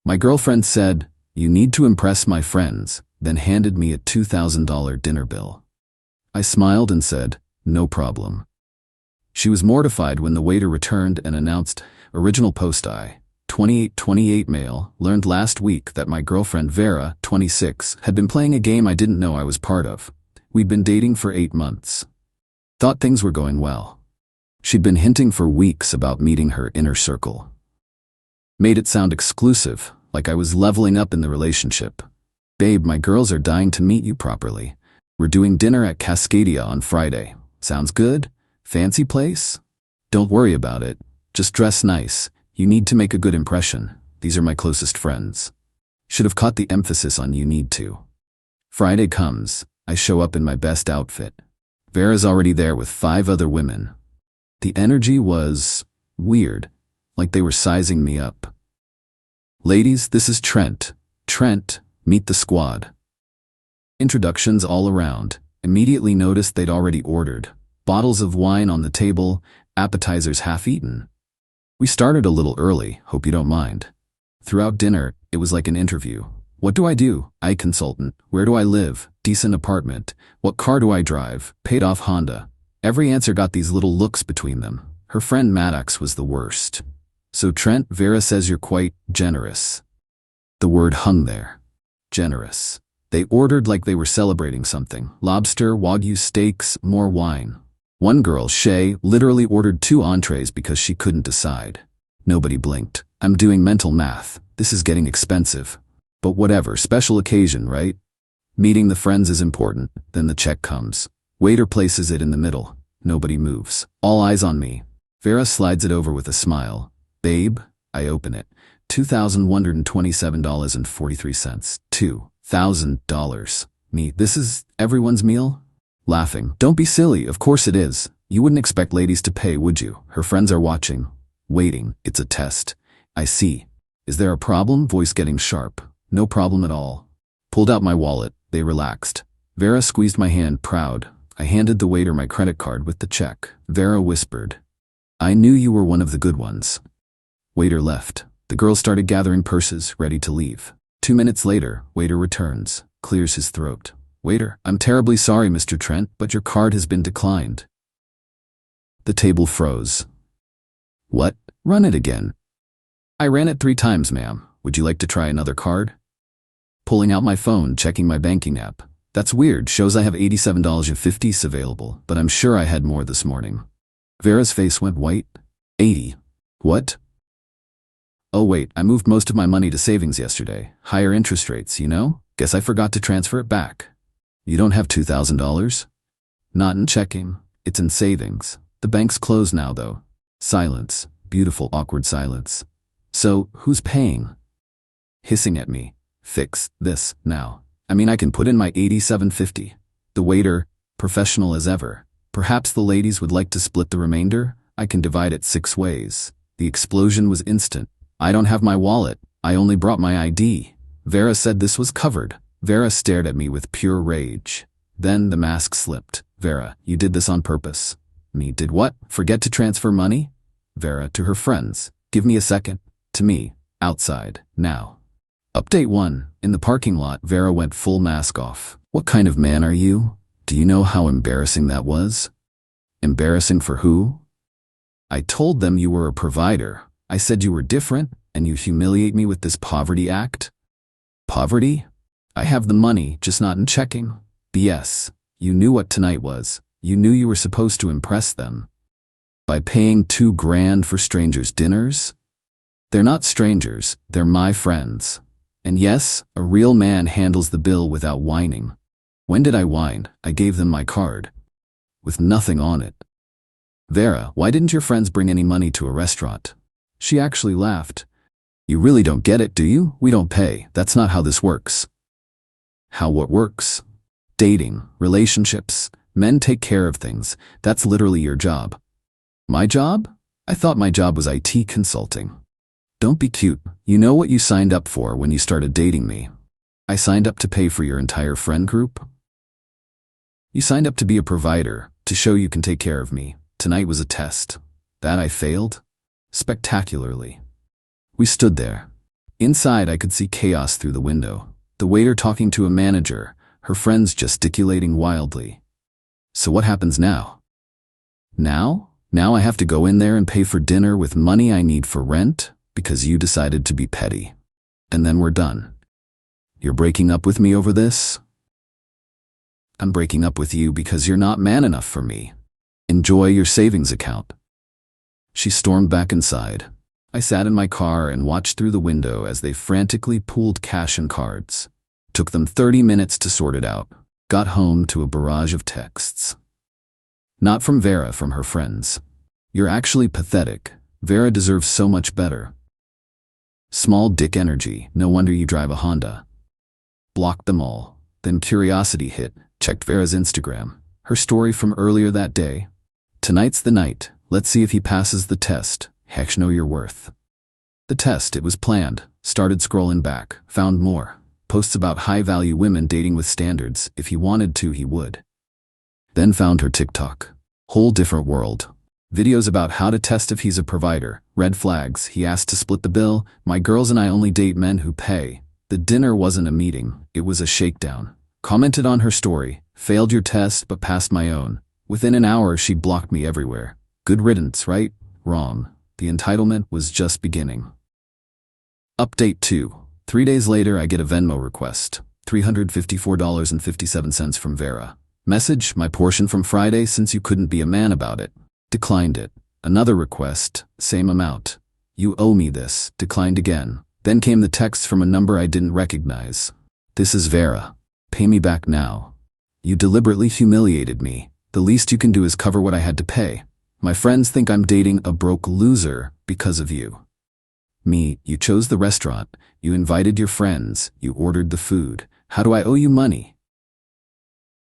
My girlfriend said, "You need to impress my friends," then handed me a $2,000 dinner bill. I smiled and said, "No problem." She was mortified when the waiter returned and announced, "Original post I, 28 male, learned last week that my girlfriend Vera, 26, had been playing a game I didn't know I was part of. We'd been dating for 8 months. Thought things were going well. She'd been hinting for weeks about meeting her inner circle. Made it sound exclusive, like I was leveling up in the relationship. Babe, my girls are dying to meet you properly. We're doing dinner at Cascadia on Friday. Sounds good? Fancy place? Don't worry about it. Just dress nice. You need to make a good impression. These are my closest friends." Should have caught the emphasis on "you need to." Friday comes. I show up in my best outfit. Vera's already there with 5 other women. The energy was weird, like they were sizing me up. "Ladies, this is Trent. Trent, meet the squad." Introductions all around. Immediately noticed they'd already ordered. Bottles of wine on the table, appetizers half eaten. We started a little early, hope you don't mind. Throughout dinner, it was like an interview. What do I do? I consultant. Where do I live? Decent apartment. What car do I drive? Paid off Honda. Every answer got these little looks between them. Her friend Maddox was the worst. "So Trent, Vera says you're quite generous." The word hung there. Generous. They ordered like they were celebrating something. Lobster, Wagyu steaks, more wine. One girl, Shay, literally ordered 2 entrees because she couldn't decide. Nobody blinked. I'm doing mental math. This is getting expensive. But whatever, special occasion, right? Meeting the friends is important. Then the check comes. Waiter places it in the middle. Nobody moves. All eyes on me. Vera slides it over with a smile. "Babe," I open it. $2,127.43. $2,000. Me, this is everyone's meal? Laughing. "Don't be silly, of course it is. You wouldn't expect ladies to pay, would you? Her friends are watching. Waiting. It's a test." I see. "Is there a problem?" Voice getting sharp. "No problem at all." Pulled out my wallet. They relaxed. Vera squeezed my hand, proud. I handed the waiter my credit card with the check. Vera whispered, "I knew you were one of the good ones." Waiter left. The girls started gathering purses, ready to leave. 2 minutes later, waiter returns, clears his throat. "Waiter, I'm terribly sorry, Mr. Trent, but your card has been declined." The table froze. "What? Run it again." "I ran it 3 times, ma'am. Would you like to try another card?" Pulling out my phone, checking my banking app. "That's weird, shows I have $87.50 available, but I'm sure I had more this morning." Vera's face went white. 80. What? "Oh wait, I moved most of my money to savings yesterday. Higher interest rates, you know? Guess I forgot to transfer it back." "You don't have $2,000? "Not in checking. It's in savings. The bank's closed now, though." Silence. Beautiful, awkward silence. "So, who's paying?" Hissing at me. "Fix this, now. I mean, I can put in my $87.50. The waiter, professional as ever. "Perhaps the ladies would like to split the remainder? I can divide it 6 ways." The explosion was instant. "I don't have my wallet. I only brought my ID." Vera said this was covered. Vera stared at me with pure rage. Then the mask slipped. "Vera, you did this on purpose." Me, "Did what? Forget to transfer money?" Vera, to her friends, "Give me a second." To me, "Outside, now." Update 1. In the parking lot, Vera went full mask off. "What kind of man are you? Do you know how embarrassing that was?" "Embarrassing for who?" "I told them you were a provider. I said you were different, and you humiliate me with this poverty act?" "Poverty? I have the money, just not in checking." "BS. You knew what tonight was. You knew you were supposed to impress them. By paying $2,000 for strangers' dinners?" "They're not strangers, they're my friends. And yes, a real man handles the bill without whining." "When did I whine? I gave them my card. With nothing on it." "Vera, why didn't your friends bring any money to a restaurant?" She actually laughed. "You really don't get it, do you? We don't pay. That's not how this works." "How what works?" "Dating, relationships. Men take care of things. That's literally your job." "My job? I thought my job was IT consulting." "Don't be cute. You know what you signed up for when you started dating me." "I signed up to pay for your entire friend group?" "You signed up to be a provider, to show you can take care of me. Tonight was a test. That I failed? Spectacularly." We stood there. Inside, I could see chaos through the window. The waiter talking to a manager, her friends gesticulating wildly. So what happens now? Now I have to go in there and pay for dinner with money I need for rent because you decided to be petty. And then we're done. You're breaking up with me over this? I'm breaking up with you because you're not man enough for me. Enjoy your savings account. She stormed back inside. I sat in my car and watched through the window as they frantically pooled cash and cards. Took them 30 minutes to sort it out. Got home to a barrage of texts. Not from Vera, from her friends. You're actually pathetic. Vera deserves so much better. Small dick energy, no wonder you drive a Honda. Blocked them all. Then curiosity hit. Checked Vera's Instagram. Her story from earlier that day. Tonight's the night. Let's see if he passes the test. Heck, know your worth. The test, it was planned. Started scrolling back. Found more. Posts about high-value women dating with standards. If he wanted to, he would. Then found her TikTok. Whole different world. Videos about how to test if he's a provider. Red flags. He asked to split the bill. My girls and I only date men who pay. The dinner wasn't a meeting. It was a shakedown. Commented on her story. Failed your test but passed my own. Within an hour, she blocked me everywhere. Good riddance, right? Wrong. The entitlement was just beginning. Update 2. 3 days later, I get a Venmo request. $354.57 from Vera. Message, my portion from Friday since you couldn't be a man about it. Declined it. Another request, same amount. You owe me this. Declined again. Then came the text from a number I didn't recognize. This is Vera. Pay me back now. You deliberately humiliated me. The least you can do is cover what I had to pay. My friends think I'm dating a broke loser because of you. Me, you chose the restaurant. You invited your friends. You ordered the food. How do I owe you money?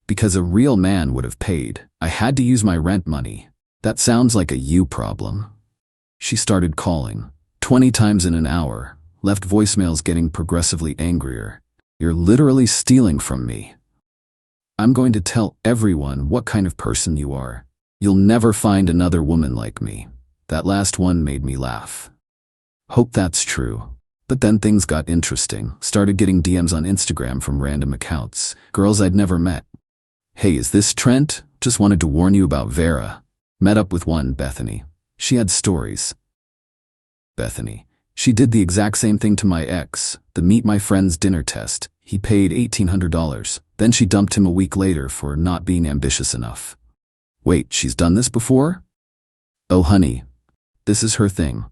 Because a real man would have paid. I had to use my rent money. That sounds like a you problem. She started calling. 20 times in an hour. Left voicemails getting progressively angrier. You're literally stealing from me. I'm going to tell everyone what kind of person you are. You'll never find another woman like me. That last one made me laugh. Hope that's true. But then things got interesting. Started getting DMs on Instagram from random accounts. Girls I'd never met. Hey, is this Trent? Just wanted to warn you about Vera. Met up with one, Bethany. She had stories. Bethany. She did the exact same thing to my ex, the meet my friends dinner test. He paid $1,800. Then she dumped him a week later for not being ambitious enough. Wait, she's done this before? Oh honey, this is her thing.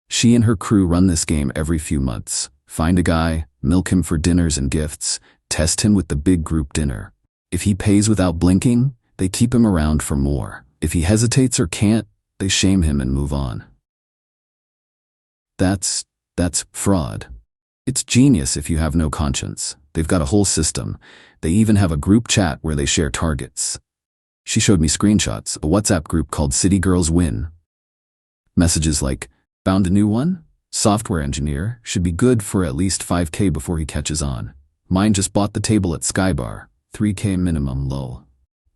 She and her crew run this game every few months. Find a guy, milk him for dinners and gifts, test him with the big group dinner. If he pays without blinking, they keep him around for more. If he hesitates or can't, they shame him and move on. That's fraud. It's genius if you have no conscience. They've got a whole system. They even have a group chat where they share targets. She showed me screenshots, a WhatsApp group called City Girls Win. Messages like, found a new one? Software engineer, should be good for at least 5K before he catches on. Mine just bought the table at Skybar, 3K minimum, lol.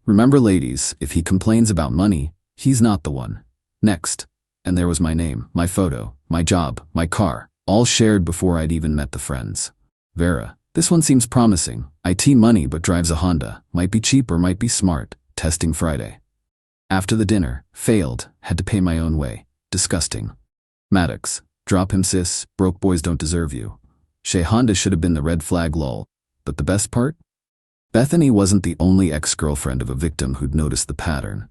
Remember ladies, if he complains about money, he's not the one. Next. And there was my name, my photo, my job, my car, all shared before I'd even met the friends. Vera, this one seems promising. IT money but drives a Honda. Might be cheap or might be smart. Testing Friday. After the dinner, failed, had to pay my own way. Disgusting. Maddox, drop him sis, broke boys don't deserve you. Shay Honda should have been the red flag lol. But the best part? Bethany wasn't the only ex-girlfriend of a victim who'd noticed the pattern.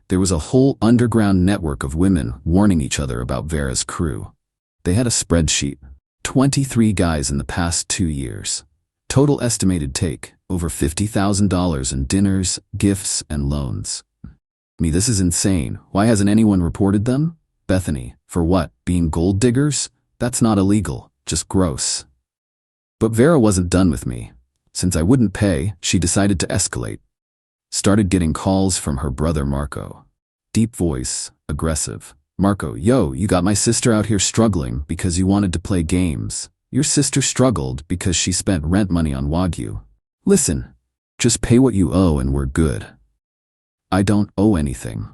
There was a whole underground network of women warning each other about Vera's crew. They had a spreadsheet. 23 guys in the past 2 years. Total estimated take, over $50,000 in dinners, gifts, and loans. Me, this is insane. Why hasn't anyone reported them? Bethany, for what? Being gold diggers? That's not illegal, just gross. But Vera wasn't done with me. Since I wouldn't pay, she decided to escalate. Started getting calls from her brother Marco. Deep voice, aggressive. Marco, yo, you got my sister out here struggling because you wanted to play games. Your sister struggled because she spent rent money on Wagyu. Listen, just pay what you owe and we're good. I don't owe anything.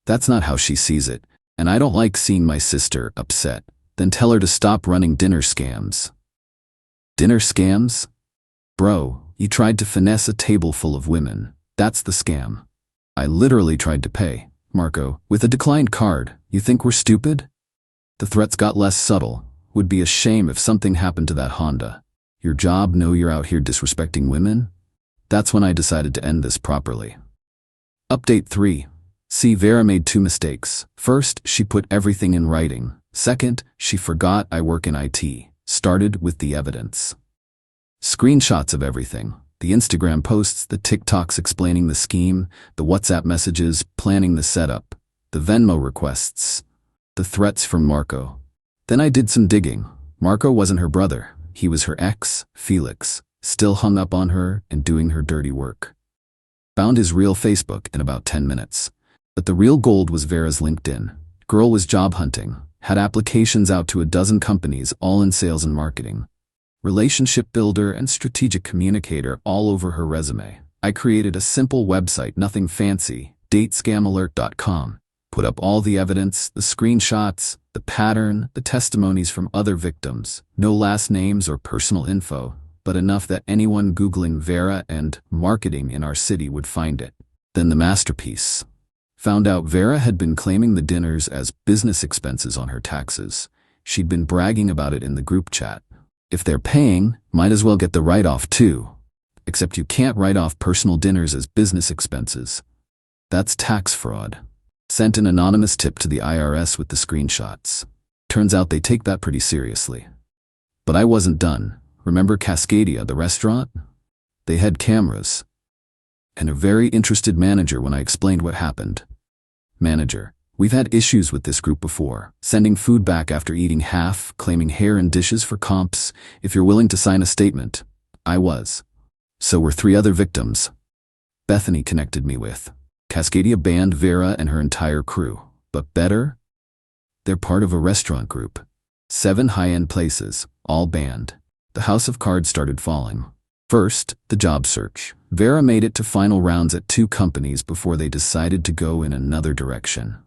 That's not how she sees it, and I don't like seeing my sister upset. Then tell her to stop running dinner scams. Dinner scams? Bro, you tried to finesse a table full of women. That's the scam. I literally tried to pay, Marco, with a declined card. You think we're stupid? The threats got less subtle. Would be a shame if something happened to that Honda. Your job know you're out here disrespecting women? That's when I decided to end this properly. Update 3. See, Vera made 2 mistakes. First, she put everything in writing. Second, she forgot I work in IT. Started with the evidence. Screenshots of everything. The Instagram posts, the TikToks explaining the scheme, the WhatsApp messages planning the setup, the Venmo requests, the threats from Marco. Then I did some digging. Marco wasn't her brother. He was her ex, Felix, still hung up on her and doing her dirty work. Found his real Facebook in about 10 minutes. But the real gold was Vera's LinkedIn. Girl was job hunting, had applications out to a dozen companies, all in sales and marketing. Relationship builder and strategic communicator all over her resume. I created a simple website, nothing fancy, datescamalert.com. Put up all the evidence, the screenshots, the pattern, the testimonies from other victims. No last names or personal info, but enough that anyone Googling Vera and marketing in our city would find it. Then the masterpiece. Found out Vera had been claiming the dinners as business expenses on her taxes. She'd been bragging about it in the group chat. If they're paying, might as well get the write-off too. Except you can't write off personal dinners as business expenses. That's tax fraud. Sent an anonymous tip to the IRS with the screenshots. Turns out they take that pretty seriously. But I wasn't done. Remember Cascadia, the restaurant? They had cameras. And a very interested manager when I explained what happened. Manager, we've had issues with this group before. Sending food back after eating half, claiming hair and dishes for comps. If you're willing to sign a statement. I was. So were 3 other victims. Bethany connected me with. Cascadia banned Vera and her entire crew. But better? They're part of a restaurant group. 7 high-end places, all banned. The house of cards started falling. First, the job search. Vera made it to final rounds at 2 companies before they decided to go in another direction.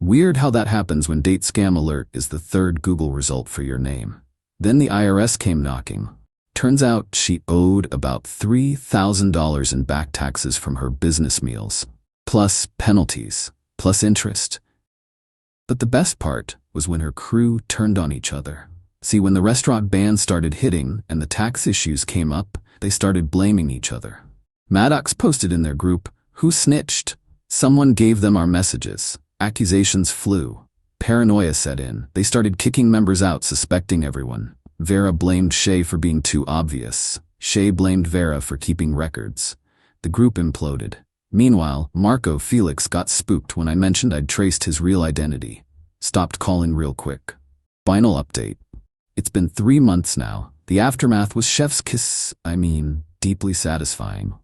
Weird how that happens when Date Scam Alert is the 3rd Google result for your name. Then the IRS came knocking. Turns out she owed about $3,000 in back taxes from her business meals, plus penalties, plus interest. But the best part was when her crew turned on each other. See, when the restaurant ban started hitting and the tax issues came up, they started blaming each other. Maddox posted in their group, "Who snitched?" Someone gave them our messages. Accusations flew. Paranoia set in. They started kicking members out, suspecting everyone. Vera blamed Shay for being too obvious. Shay blamed Vera for keeping records. The group imploded. Meanwhile, Marco Felix got spooked when I mentioned I'd traced his real identity. Stopped calling real quick. Final update. It's been 3 months now. The aftermath was chef's kiss, deeply satisfying.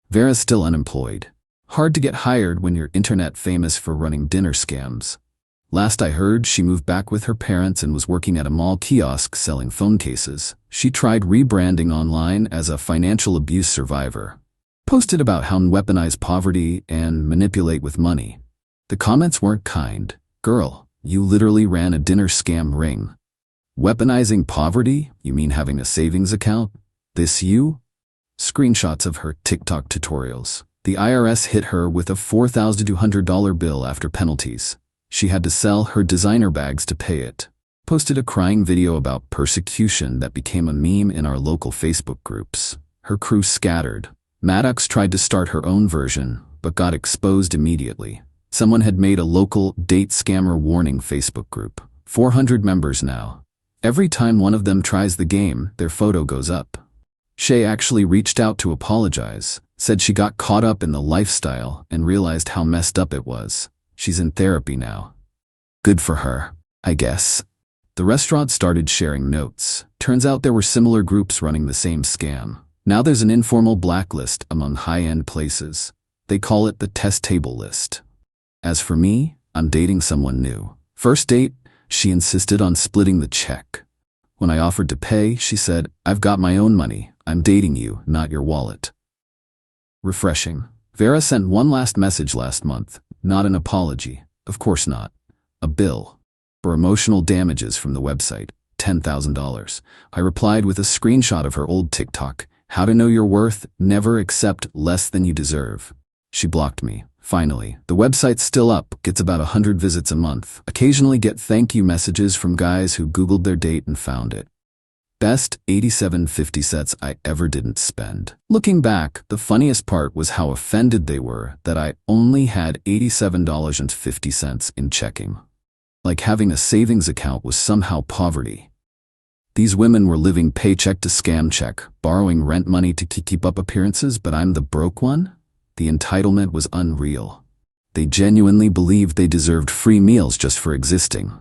Vera's still unemployed. Hard to get hired when you're internet famous for running dinner scams. Last I heard, she moved back with her parents and was working at a mall kiosk selling phone cases. She tried rebranding online as a financial abuse survivor. Posted about how to weaponize poverty and manipulate with money. The comments weren't kind. Girl, you literally ran a dinner scam ring. Weaponizing poverty? You mean having a savings account? This you? Screenshots of her TikTok tutorials. The IRS hit her with a $4,200 bill after penalties. She had to sell her designer bags to pay it. Posted a crying video about persecution that became a meme in our local Facebook groups. Her crew scattered. Maddox tried to start her own version, but got exposed immediately. Someone had made a local date scammer warning Facebook group. 400 members now. Every time one of them tries the game, their photo goes up. Shay actually reached out to apologize, said she got caught up in the lifestyle and realized how messed up it was. She's in therapy now. Good for her, I guess. The restaurant started sharing notes. Turns out there were similar groups running the same scam. Now there's an informal blacklist among high-end places. They call it the test table list. As for me, I'm dating someone new. First date, she insisted on splitting the check. When I offered to pay, she said, "I've got my own money. I'm dating you, not your wallet." Refreshing. Vera sent one last message last month. Not an apology. Of course not. A bill. For emotional damages from the website, $10,000. I replied with a screenshot of her old TikTok. How to know your worth? Never accept less than you deserve. She blocked me. Finally, the website's still up, gets about 100 visits a month. Occasionally get thank you messages from guys who Googled their date and found it. Best 87.50 sets I ever didn't spend. Looking back, the funniest part was how offended they were that I only had $87.50 in checking. Like having a savings account was somehow poverty. These women were living paycheck to scam check, borrowing rent money to keep up appearances, but I'm the broke one? The entitlement was unreal. They genuinely believed they deserved free meals just for existing,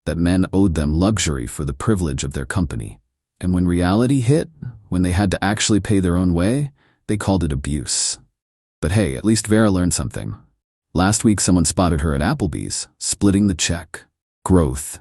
that men owed them luxury for the privilege of their company. And when reality hit, when they had to actually pay their own way, they called it abuse. But hey, at least Vera learned something. Last week someone spotted her at Applebee's, splitting the check. Growth.